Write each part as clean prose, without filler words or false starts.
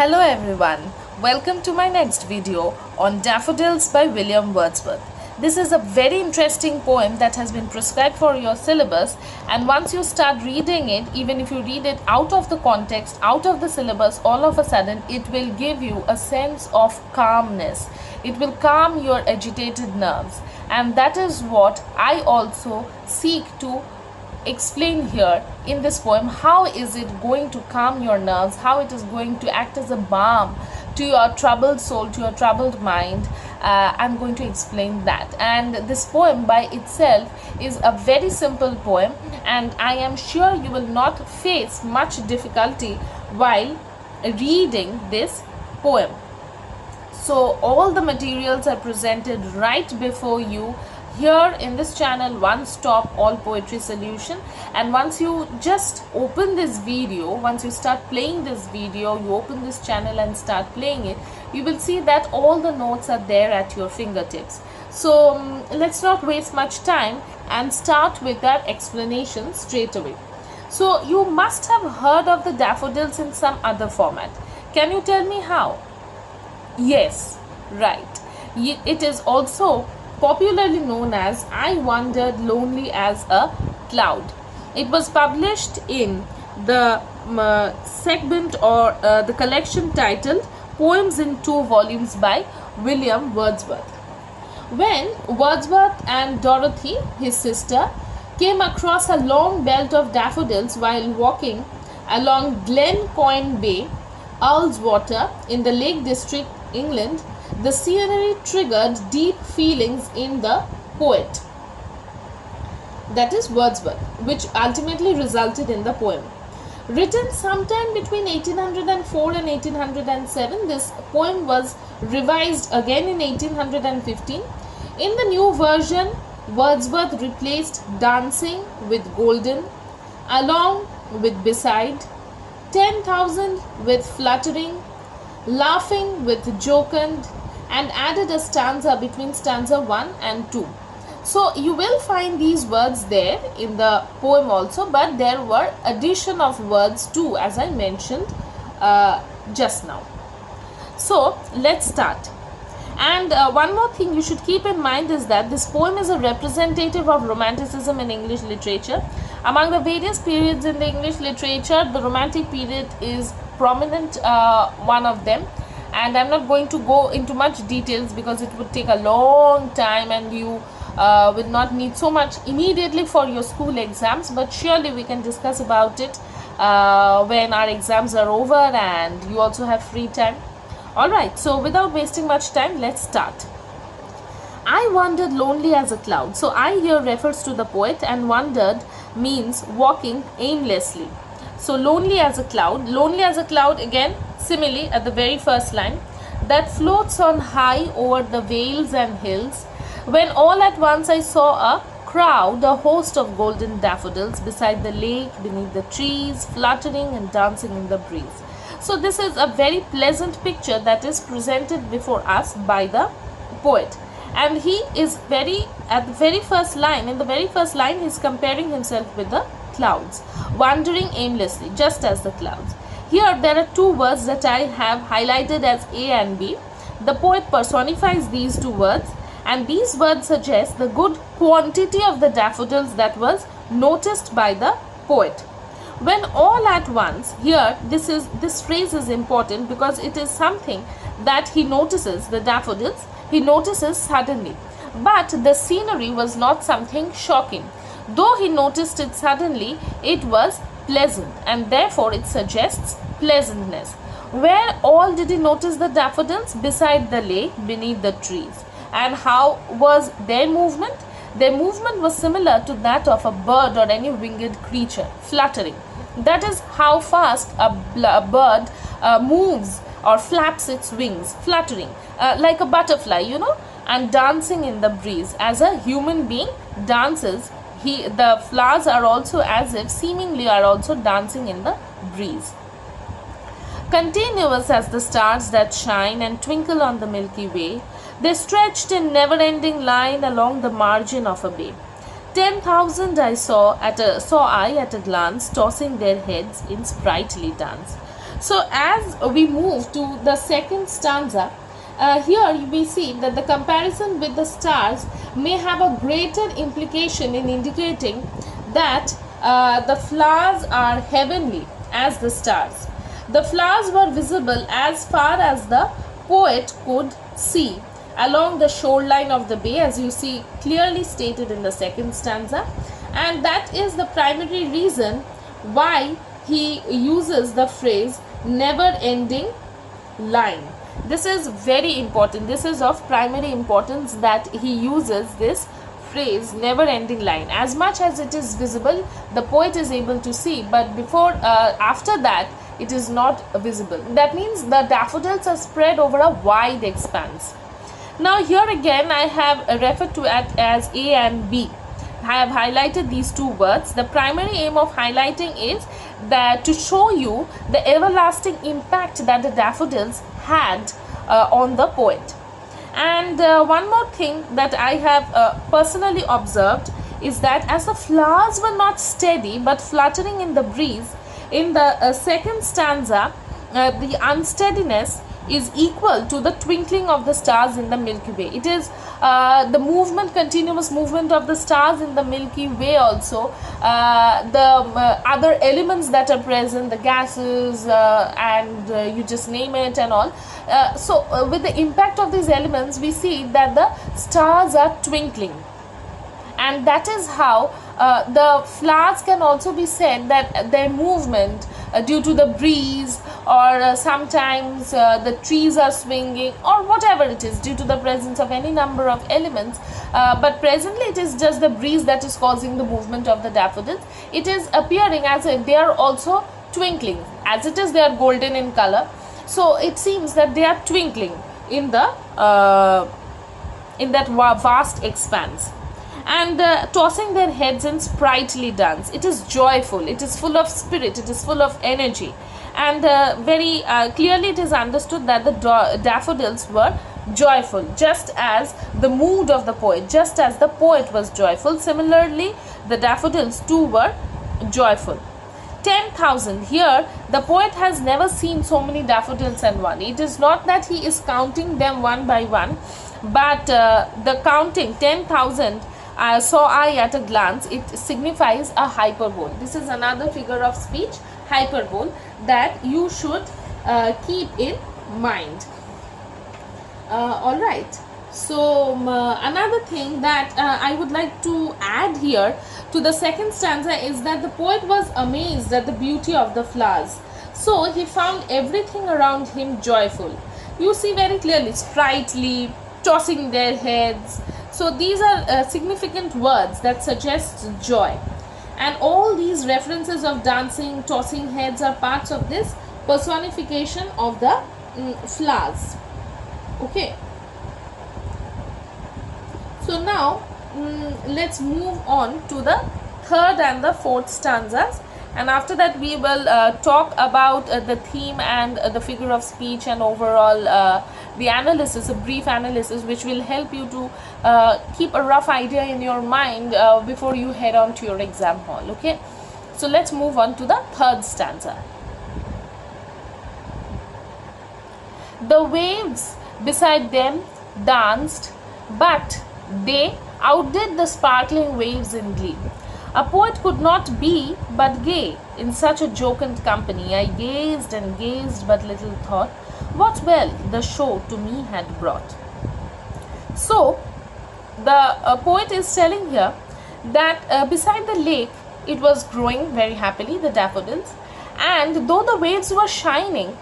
Hello everyone, welcome to my next video on Daffodils by William Wordsworth. This is a very interesting poem that has been prescribed for your syllabus, and once you start reading it, even if you read it out of the context, out of the syllabus, all of a sudden it will give you a sense of calmness. It will calm your agitated nerves, and that is what I also seek to explain here in this poem. How is it going to calm your nerves, how it is going to act as a balm to your troubled soul, to your troubled mind. I'm going to explain that. And this poem by itself is a very simple poem, and I am sure you will not face much difficulty while reading this poem. So all the materials are presented right before you here in this channel, One Stop All Poetry Solution. And once you just open this video, once you start playing this video, you open this channel and start playing it, you will see that all the notes are there at your fingertips. So let's not waste much time and start with that explanation straight away. So you must have heard of the daffodils in some other format. Can you tell me how? Yes, right. It is also popularly known as I Wandered Lonely as a Cloud. It was published in the segment or the collection titled Poems in Two Volumes by William Wordsworth. When Wordsworth and Dorothy, his sister, came across a long belt of daffodils while walking along Glencoyne Bay, Ullswater, in the Lake District, England, the scenery triggered deep feelings in the poet, that is Wordsworth, which ultimately resulted in the poem. Written sometime between 1804 and 1807, this poem was revised again in 1815. In the new version, Wordsworth replaced dancing with golden, along with beside, 10,000 with fluttering, laughing with jocund, and added a stanza between stanza 1 and 2. So you will find these words there in the poem also, but there were addition of words too, as I mentioned just now. So let's start. And one more thing you should keep in mind is that this poem is a representative of Romanticism in English literature. Among the various periods in the English literature, the Romantic period is prominent one of them, and I'm not going to go into much details because it would take a long time and you will not need so much immediately for your school exams, but surely we can discuss about it when our exams are over and you also have free time. Alright, so without wasting much time, let's start. I wandered lonely as a cloud. So I here refers to the poet, and wandered means walking aimlessly. So lonely as a cloud again, simile at the very first line, that floats on high over the vales and hills, when all at once I saw a crowd, a host of golden daffodils beside the lake, beneath the trees, fluttering and dancing in the breeze. So this is a very pleasant picture that is presented before us by the poet. And he is at the very first line, in the very first line, he is comparing himself with the clouds, wandering aimlessly, just as the clouds. Here there are two words that I have highlighted as A and B. The poet personifies these two words, and these words suggest the good quantity of the daffodils that was noticed by the poet. When all at once, here this phrase is important because it is something that he notices, the daffodils, he notices suddenly. But the scenery was not something shocking. Though he noticed it suddenly, it was pleasant, and therefore it suggests pleasantness. Where all did he notice the daffodils? Beside the lake, beneath the trees. And how was their movement? Their movement was similar to that of a bird or any winged creature, fluttering. That is how fast a bird moves or flaps its wings, fluttering, like a butterfly, and dancing in the breeze. As a human being dances, the flowers are also as if seemingly are also dancing in the breeze. Continuous as the stars that shine and twinkle on the Milky Way, they stretched in never-ending line along the margin of a bay. 10,000 I saw at a glance, tossing their heads in sprightly dance. So as we move to the second stanza, here we see that the comparison with the stars may have a greater implication in indicating that the flowers are heavenly as the stars. The flowers were visible as far as the poet could see along the shoreline of the bay, as you see clearly stated in the second stanza, and that is the primary reason why he uses the phrase never ending line. This is very important. This is of primary importance that he uses this phrase never ending line. As much as it is visible, the poet is able to see, but before after that it is not visible. That means the daffodils are spread over a wide expanse. Now here again I have referred to it as A and B. I have highlighted these two words. The primary aim of highlighting is that to show you the everlasting impact that the daffodils had on the poet. And one more thing that I have personally observed is that as the flowers were not steady but fluttering in the breeze, in the second stanza, the unsteadiness is equal to the twinkling of the stars in the Milky Way. It is the movement, continuous movement of the stars in the Milky Way also, the other elements that are present, the gases and you just name it and all. So with the impact of these elements, we see that the stars are twinkling, and that is how the flowers can also be said that their movement due to the breeze, or sometimes the trees are swinging, or whatever it is, due to the presence of any number of elements, but presently it is just the breeze that is causing the movement of the daffodils. It is appearing as if they are also twinkling, as it is they are golden in color, so it seems that they are twinkling in the in that vast expanse, and tossing their heads in sprightly dance. It is joyful, it is full of spirit, it is full of energy, and very clearly it is understood that the daffodils were joyful, just as the mood of the poet, just as the poet was joyful, similarly the daffodils too were joyful. 10,000. Here the poet has never seen so many daffodils in one. It is not that he is counting them one by one, but the counting 10,000 saw I at a glance, it signifies a hyperbole. This is another figure of speech, hyperbole, that you should keep in mind. Alright, so another thing that I would like to add here to the second stanza is that the poet was amazed at the beauty of the flowers, so he found everything around him joyful. You see very clearly, sprightly, tossing their heads. So these are significant words that suggest joy, and all these references of dancing, tossing heads are parts of this personification of the flowers. Okay, so now let's move on to the third and the fourth stanzas, and after that we will talk about the theme and the figure of speech, and overall the analysis, a brief analysis which will help you to keep a rough idea in your mind before you head on to your exam hall. Okay, so let's move on to the third stanza. The waves beside them danced, but they outdid the sparkling waves in glee. A poet could not be but gay in such a jocund company. I gazed and gazed, but little thought what well the show to me had brought. So the poet is telling here that beside the lake it was growing very happily, the daffodils, and though the waves were shining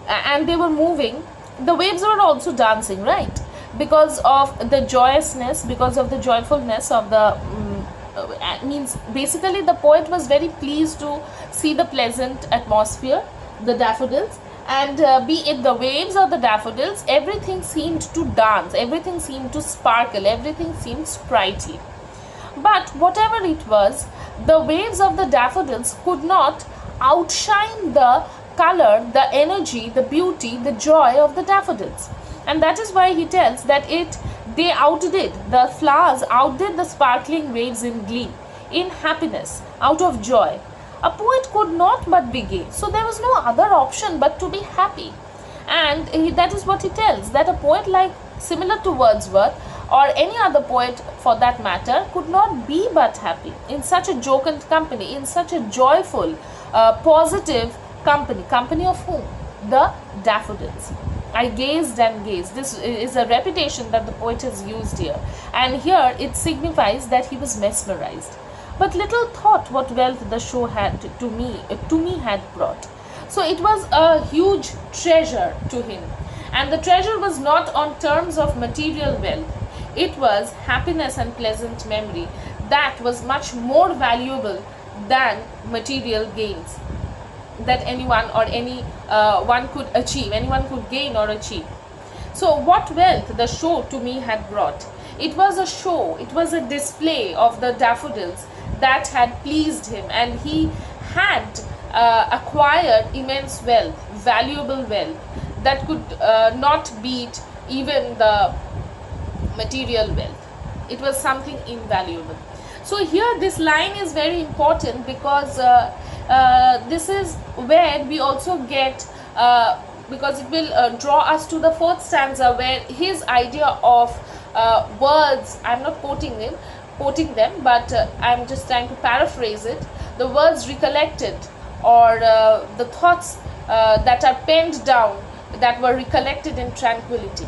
and they were moving, the waves were also dancing, right? Because of the joyousness, because of the joyfulness of the means basically the poet was very pleased to see the pleasant atmosphere, the daffodils, and be it the waves or the daffodils, everything seemed to dance, everything seemed to sparkle, everything seemed sprightly. But whatever it was, the waves of the daffodils could not outshine the color, the energy, the beauty, the joy of the daffodils. And that is why he tells that they outdid, the flowers outdid the sparkling waves in glee, in happiness, out of joy. A poet could not but be gay, so there was no other option but to be happy. And that is what he tells, that a poet like similar to Wordsworth or any other poet for that matter could not be but happy in such a jocund company, in such a joyful, positive company of whom? The daffodils. I gazed and gazed. This is a repetition that the poet has used here, and here it signifies that he was mesmerized. But little thought what wealth the show had to me had brought. So it was a huge treasure to him, and the treasure was not on terms of material wealth. It was happiness and pleasant memory that was much more valuable than material gains that anyone or any one could achieve, anyone could gain or achieve. So what wealth the show to me had brought? It was a show, it was a display of the daffodils that had pleased him, and he had acquired immense wealth, valuable wealth that could not beat even the material wealth. It was something invaluable. So here this line is very important because this is where we also get, because it will draw us to the fourth stanza, where his idea of words, I'm not quoting them, but I'm just trying to paraphrase it, the words recollected, or the thoughts that are penned down, that were recollected in tranquility.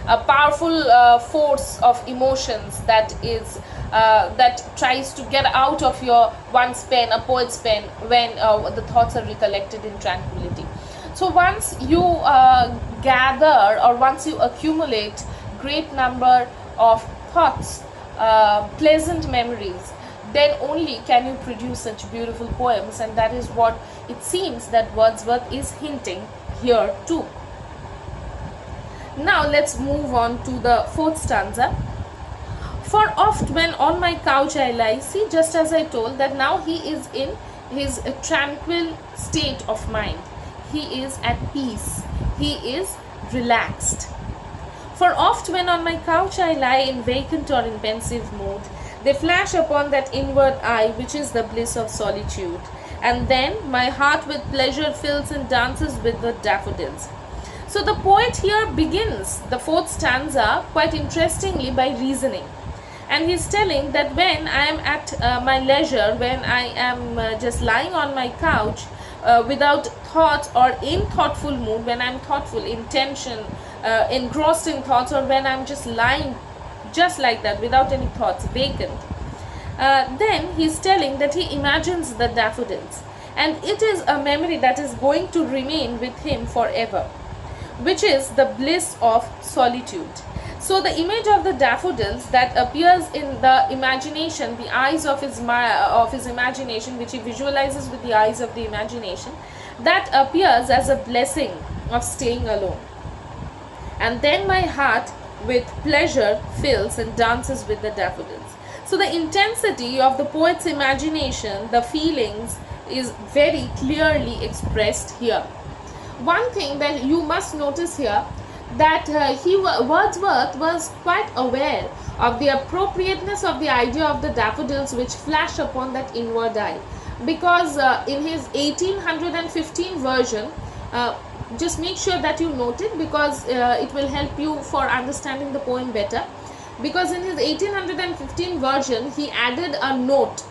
A powerful force of emotions that is that tries to get out of your one's pen, a poet's pen, when the thoughts are recollected in tranquility. So once you gather, or once you accumulate great number of thoughts, pleasant memories, then only can you produce such beautiful poems, and that is what it seems that Wordsworth is hinting here too. Now let's move on to the fourth stanza. For oft when on my couch I lie, see, just as I told, that now he is in his tranquil state of mind. He is at peace. He is relaxed. For oft when on my couch I lie in vacant or in pensive mood, they flash upon that inward eye which is the bliss of solitude. And then my heart with pleasure fills and dances with the daffodils. So the poet here begins the fourth stanza quite interestingly by reasoning. And he's telling that when I am at my leisure, when I am just lying on my couch without thoughts or in thoughtful mood, when I'm thoughtful, intention, engrossed in thoughts, or when I'm just lying just like that without any thoughts, vacant, then he's telling that he imagines the daffodils. And it is a memory that is going to remain with him forever, which is the bliss of solitude. So the image of the daffodils that appears in the imagination, the eyes of his imagination, which he visualizes with the eyes of the imagination, that appears as a blessing of staying alone. And then my heart with pleasure fills and dances with the daffodils. So the intensity of the poet's imagination, the feelings, is very clearly expressed here. One thing that you must notice here, that Wordsworth was quite aware of the appropriateness of the idea of the daffodils which flash upon that inward eye, because in his 1815 version, just make sure that you note it, because it will help you for understanding the poem better. Because in his 1815 version he added a note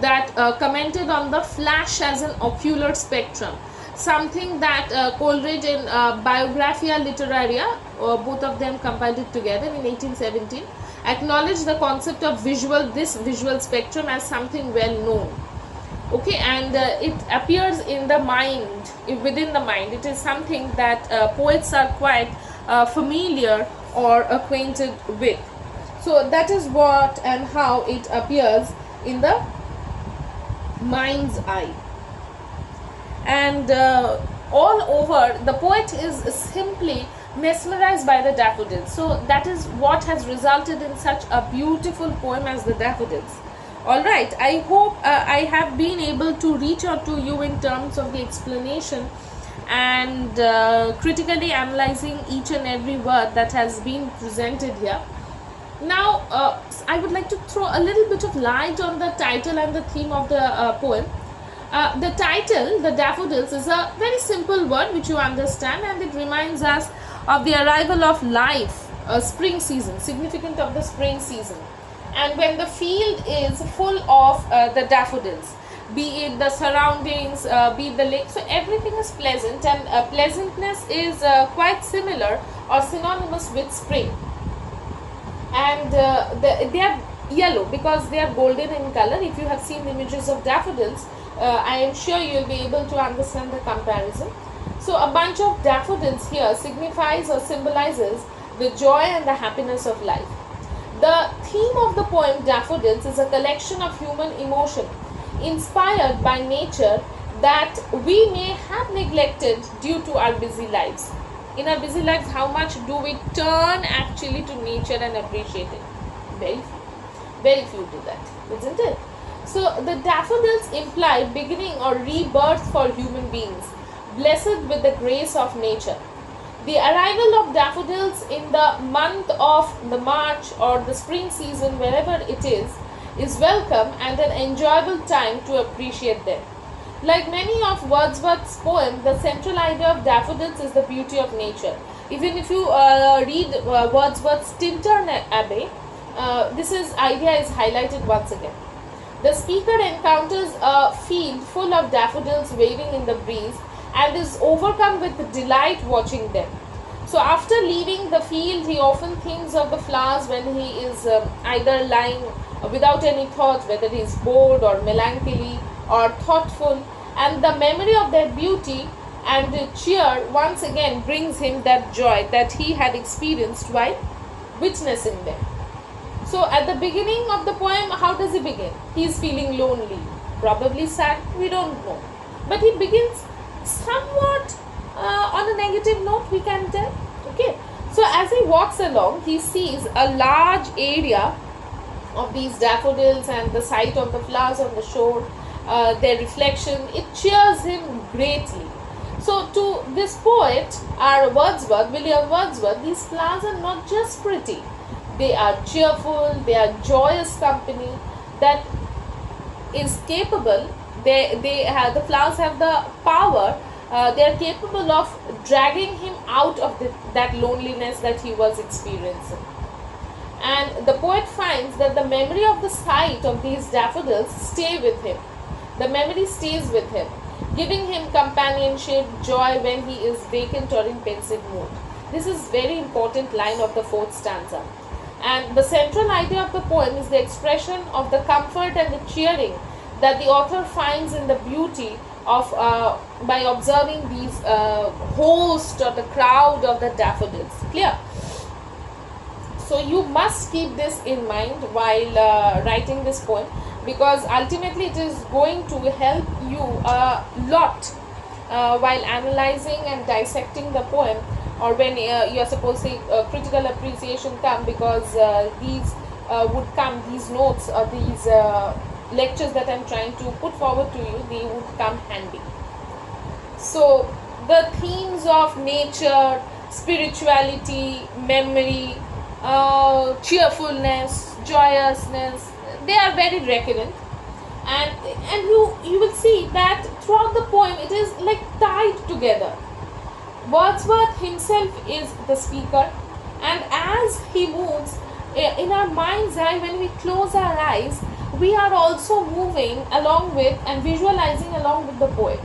that commented on the flash as an ocular spectrum, something that Coleridge in Biographia Literaria, both of them compiled it together in 1817, acknowledged the concept of this visual spectrum as something well known. Okay, and it appears in the mind, within the mind. It is something that poets are quite familiar or acquainted with. So that is what and how it appears in the mind's eye. And all over, the poet is simply mesmerized by the daffodils. So that is what has resulted in such a beautiful poem as the Daffodils. Alright, I hope I have been able to reach out to you in terms of the explanation and critically analyzing each and every word that has been presented here. Now, I would like to throw a little bit of light on the title and the theme of the poem. The title, The Daffodils, is a very simple word which you understand, and it reminds us of the arrival of life, spring season, significant of the spring season. And when the field is full of the daffodils, be it the surroundings, be it the lake, so everything is pleasant, and pleasantness is quite similar or synonymous with spring. And they are yellow because they are golden in color. If you have seen images of daffodils, I am sure you will be able to understand the comparison. So a bunch of daffodils here signifies or symbolizes the joy and the happiness of life. The theme of the poem Daffodils is a collection of human emotion inspired by nature that we may have neglected due to our busy lives. In our busy lives, how much do we turn actually to nature and appreciate it? Very few do that, isn't it? So the daffodils imply beginning or rebirth for human beings, blessed with the grace of nature. The arrival of daffodils in the month of the March or the spring season, wherever it is welcome and an enjoyable time to appreciate them. Like many of Wordsworth's poems, the central idea of daffodils is the beauty of nature. Even if you read Wordsworth's Tintern Abbey, this idea is highlighted once again. The speaker encounters a field full of daffodils waving in the breeze and is overcome with delight watching them. So after leaving the field, he often thinks of the flowers when he is either lying without any thoughts, whether he is bored or melancholy or thoughtful, and the memory of their beauty and cheer once again brings him that joy that he had experienced while witnessing them. So at the beginning of the poem, how does he begin? He is feeling lonely, probably sad, we don't know. But he begins somewhat on a negative note, we can tell. Okay. So as he walks along, he sees a large area of these daffodils and the sight of the flowers on the shore, their reflection, it cheers him greatly. So to this poet, our William Wordsworth, these flowers are not just pretty. They are cheerful, they are joyous company that is capable, the flowers have the power, they are capable of dragging him out of that loneliness that he was experiencing. And the poet finds that the memory of the sight of these daffodils stay with him. The memory stays with him, giving him companionship, joy when he is vacant or in pensive mood. This is very important line of the fourth stanza. And the central idea of the poem is the expression of the comfort and the cheering that the author finds in the beauty of by observing these host or the crowd of the daffodils. Clear? So you must keep this in mind while writing this poem, because ultimately it is going to help you a lot while analyzing and dissecting the poem, or when you are supposed to critical appreciation come, because these would come, these notes or these lectures that I am trying to put forward to you, they would come handy. So the themes of nature, spirituality, memory, cheerfulness, joyousness, they are very recurrent, and you will see that throughout the poem it is like tied together. Wordsworth himself is the speaker, and as he moves in our mind's eye, when we close our eyes, we are also moving along with and visualizing along with the poet.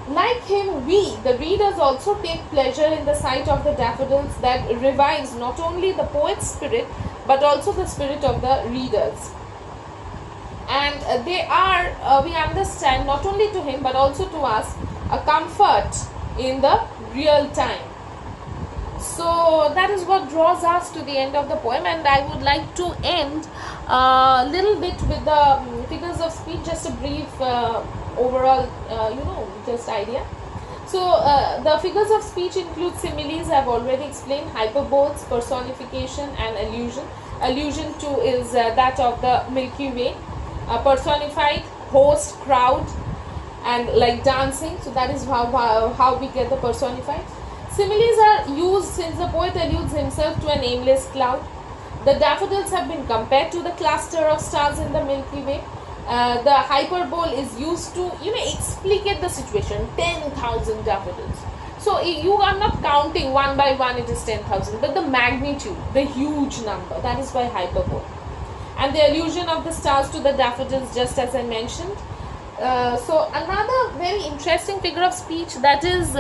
Like him, we, the readers, also take pleasure in the sight of the daffodils that revives not only the poet's spirit but also the spirit of the readers. And they are, we understand, not only to him but also to us, a comfort in the real time. So that is what draws us to the end of the poem, and I would like to end a little bit with the figures of speech, just a brief overall, just idea. So the figures of speech include similes, I have already explained, hyperboles, personification and allusion. Allusion to is that of the Milky Way, personified, host, crowd, and like dancing. So that is how we get the personified. Similes are used since the poet alludes himself to an aimless cloud. The daffodils have been compared to the cluster of stars in the Milky Way. the hyperbole is used to, explicate the situation. 10,000 daffodils. So you are not counting one by one, it is 10,000, but the magnitude, the huge number, that is by hyperbole. And the allusion of the stars to the daffodils, just as I mentioned. So another very interesting figure of speech that is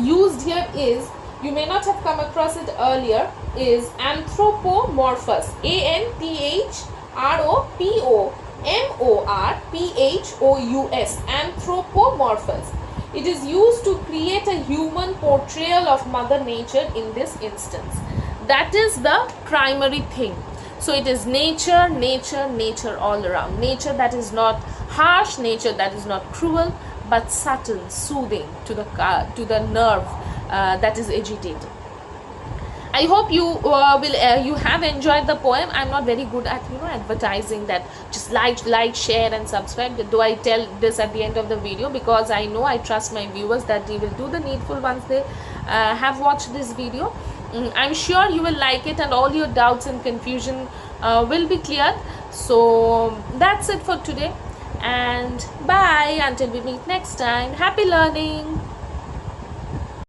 used here is, you may not have come across it earlier, is anthropomorphous. Anthropomorphous. Anthropomorphous. It is used to create a human portrayal of Mother Nature in this instance. That is the primary thing. So it is nature, nature, nature all around. Nature that is not harsh, nature that is not cruel, but subtle, soothing to the nerve that is agitated. I hope you you have enjoyed the poem. I'm not very good at advertising that. Just like, share, and subscribe. Though I tell this at the end of the video, because I know, I trust my viewers that they will do the needful once they have watched this video. I'm sure you will like it, and all your doubts and confusion will be cleared. So that's it for today, and bye until we meet next time. Happy learning.